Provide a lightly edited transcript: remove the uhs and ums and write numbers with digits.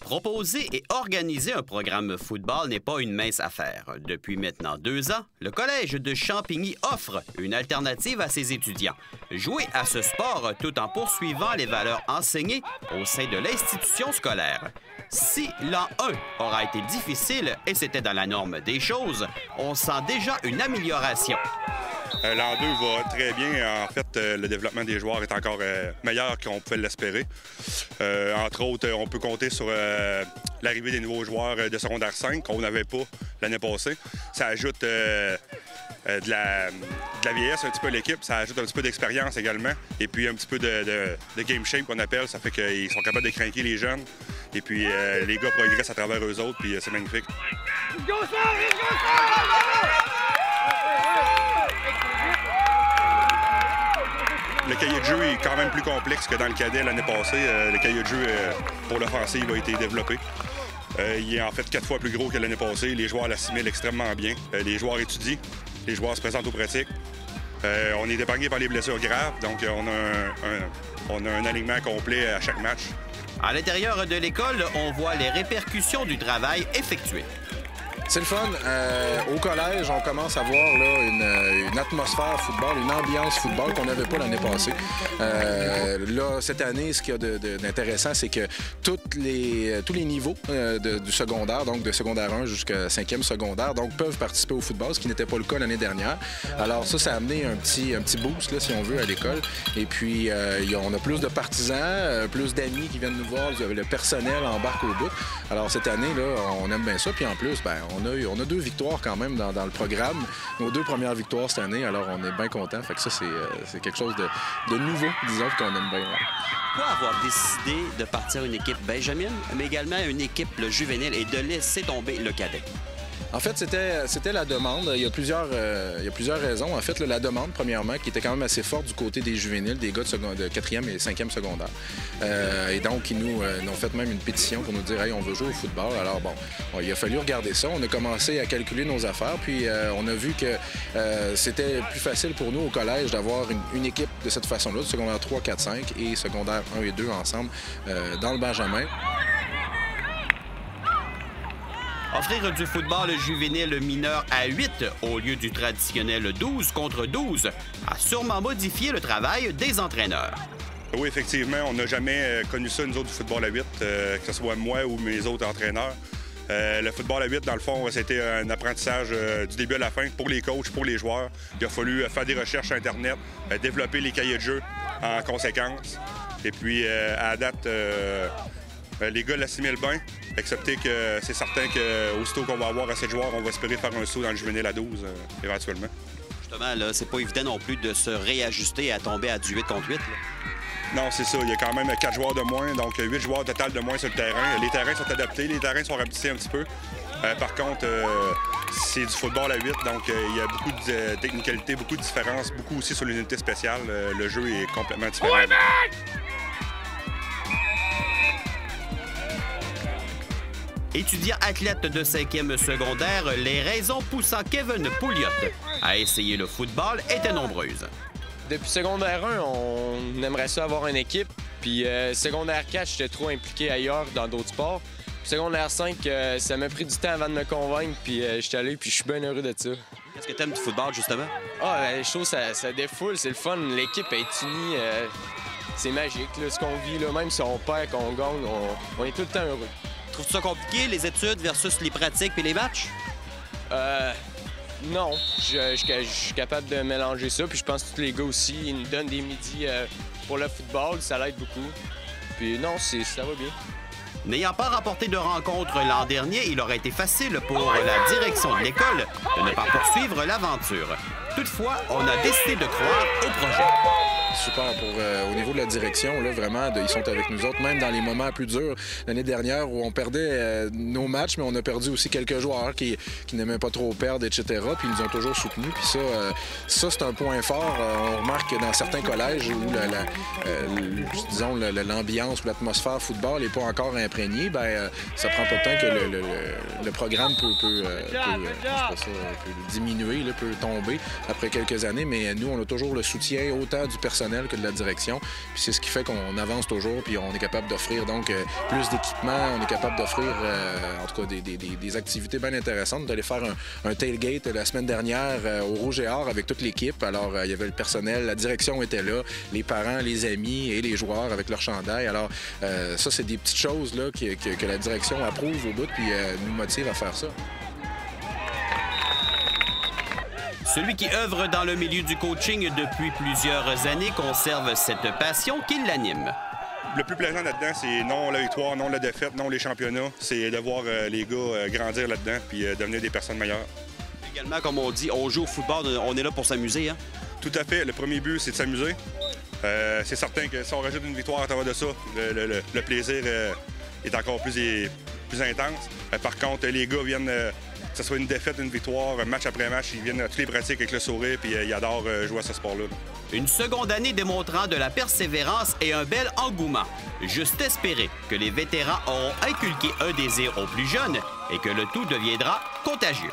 Proposer et organiser un programme football n'est pas une mince affaire. Depuis maintenant 2 ans, le Collège de Champigny offre une alternative à ses étudiants. Jouer à ce sport tout en poursuivant les valeurs enseignées au sein de l'institution scolaire. Si l'an 1 aura été difficile et c'était dans la norme des choses, on sent déjà une amélioration. L'an 2 va très bien. En fait, le développement des joueurs est encore meilleur qu'on pouvait l'espérer. Entre autres, on peut compter sur l'arrivée des nouveaux joueurs de secondaire 5 qu'on n'avait pas l'année passée. Ça ajoute de la vieillesse un petit peu à l'équipe. Ça ajoute un petit peu d'expérience également. Et puis un petit peu de game shape qu'on appelle. Ça fait qu'ils sont capables de craquer les jeunes. Et puis les gars progressent à travers eux autres. Puis c'est magnifique. Le cahier de jeu est quand même plus complexe que dans le cadet l'année passée. Le cahier de jeu pour l'offensive a été développé. Il est en fait 4 fois plus gros que l'année passée. Les joueurs l'assimilent extrêmement bien. Les joueurs étudient. Les joueurs se présentent aux pratiques. On est épargné par les blessures graves, donc on a un alignement complet à chaque match. À l'intérieur de l'école, on voit les répercussions du travail effectué. C'est le fun. Au collège, on commence à voir là, une atmosphère football, une ambiance football qu'on n'avait pas l'année passée. Là, cette année, ce qu'il y a d'intéressant, c'est que tous les niveaux du secondaire, donc de secondaire 1 jusqu'à 5e secondaire, donc peuvent participer au football, ce qui n'était pas le cas l'année dernière. Alors ça a amené un petit boost, là, si on veut, à l'école. Et puis, on a plus de partisans, plus d'amis qui viennent nous voir. Le personnel embarque au bout. Alors cette année, là, on aime bien ça. Puis en plus, on a 2 victoires quand même dans le programme. Nos 2 premières victoires cette année, alors on est bien contents. Fait que ça, c'est quelque chose de nouveau, disons, qu'on aime bien. Pourquoi avoir décidé de partir une équipe Benjamin, mais également une équipe juvénile et de laisser tomber le cadet? En fait, c'était la demande. Il y a plusieurs raisons. En fait, la demande, premièrement, qui était quand même assez forte du côté des juvéniles, des gars de 4e et 5e secondaire. Et donc, ils nous ont fait même une pétition pour nous dire « Hey, on veut jouer au football ». Alors bon, il a fallu regarder ça. On a commencé à calculer nos affaires, puis on a vu que c'était plus facile pour nous au collège d'avoir une équipe de cette façon-là, de secondaire 3, 4, 5 et secondaire 1 et 2 ensemble dans le Benjamin. Offrir du football juvénile mineur à 8 au lieu du traditionnel 12 contre 12 a sûrement modifié le travail des entraîneurs. Oui, effectivement, on n'a jamais connu ça, nous autres, du football à 8, que ce soit moi ou mes autres entraîneurs. Le football à 8, dans le fond, c'était un apprentissage du début à la fin pour les coachs, pour les joueurs. Il a fallu faire des recherches sur Internet, développer les cahiers de jeu en conséquence. Et puis, à la date, les gars l'assimilent bien, excepté que c'est certain qu'aussitôt qu'on va avoir assez de joueurs, on va espérer faire un saut dans le juvénile à 12, éventuellement. Justement, là, c'est pas évident non plus de se réajuster à tomber à du 8 contre 8. Là. Non, c'est ça. Il y a quand même 4 joueurs de moins, donc 8 joueurs total de moins sur le terrain. Les terrains sont adaptés, les terrains sont rapetissés un petit peu. Par contre, c'est du football à 8, donc il y a beaucoup de technicalité, beaucoup de différences, beaucoup aussi sur l'unité spéciale. Le jeu est complètement différent. Ouais, Étudiant athlète de 5e secondaire, les raisons poussant Kevin Pouliot à essayer le football étaient nombreuses. Depuis secondaire 1, on aimerait ça avoir une équipe. Puis secondaire 4, j'étais trop impliqué ailleurs dans d'autres sports. Puis secondaire 5, ça m'a pris du temps avant de me convaincre. Puis j'étais allé, puis je suis bien heureux de ça. Qu'est-ce que t'aimes du football, justement? Je trouve que ça défoule, c'est le fun. L'équipe est unie. C'est magique, là, ce qu'on vit. Là. Même si on perd, qu'on gagne, on est tout le temps heureux. Trouves-tu ça compliqué, les études versus les pratiques et les matchs? Non. Je suis capable de mélanger ça. Puis je pense que tous les gars aussi, ils nous donnent des midis pour le football. Ça l'aide beaucoup. Puis non, ça va bien. N'ayant pas remporté de rencontre l'an dernier, il aurait été facile pour la direction de l'école de ne pas poursuivre l'aventure. Toutefois, on a décidé de croire au projet. Super au niveau de la direction, là, vraiment, ils sont avec nous autres, même dans les moments plus durs. L'année dernière, où on perdait nos matchs, mais on a perdu aussi quelques joueurs qui n'aimaient pas trop perdre, etc. Puis ils nous ont toujours soutenus. Puis ça c'est un point fort. On remarque que dans certains collèges où disons l'ambiance ou l'atmosphère football n'est pas encore imprégnée, ça prend pas de temps que le programme peut diminuer, peut tomber après quelques années. Mais nous, on a toujours le soutien autant du personnel personnel que de la direction. Puis c'est ce qui fait qu'on avance toujours, puis on est capable d'offrir donc plus d'équipements, on est capable d'offrir en tout cas des activités bien intéressantes, d'aller faire un tailgate la semaine dernière au Rouge et Or avec toute l'équipe. Alors, il y avait le personnel, la direction était là, les parents, les amis et les joueurs avec leur chandail. Alors, ça, c'est des petites choses là, que la direction approuve au bout, puis nous motive à faire ça. Celui qui œuvre dans le milieu du coaching depuis plusieurs années conserve cette passion qui l'anime. Le plus plaisant là-dedans, c'est non la victoire, non la défaite, non les championnats. C'est de voir les gars grandir là-dedans puis devenir des personnes meilleures. Également, comme on dit, on joue au football, on est là pour s'amuser, hein? Tout à fait. Le premier but, c'est de s'amuser. C'est certain que si on rajoute une victoire à travers de ça, le plaisir est encore plus intense. Par contre, les gars viennent, que ce soit une défaite, une victoire, match après match, ils viennent à toutes les pratiques avec le sourire puis ils adorent jouer à ce sport-là. Une seconde année démontrant de la persévérance et un bel engouement. Juste espérer que les vétérans auront inculqué un désir aux plus jeunes et que le tout deviendra contagieux.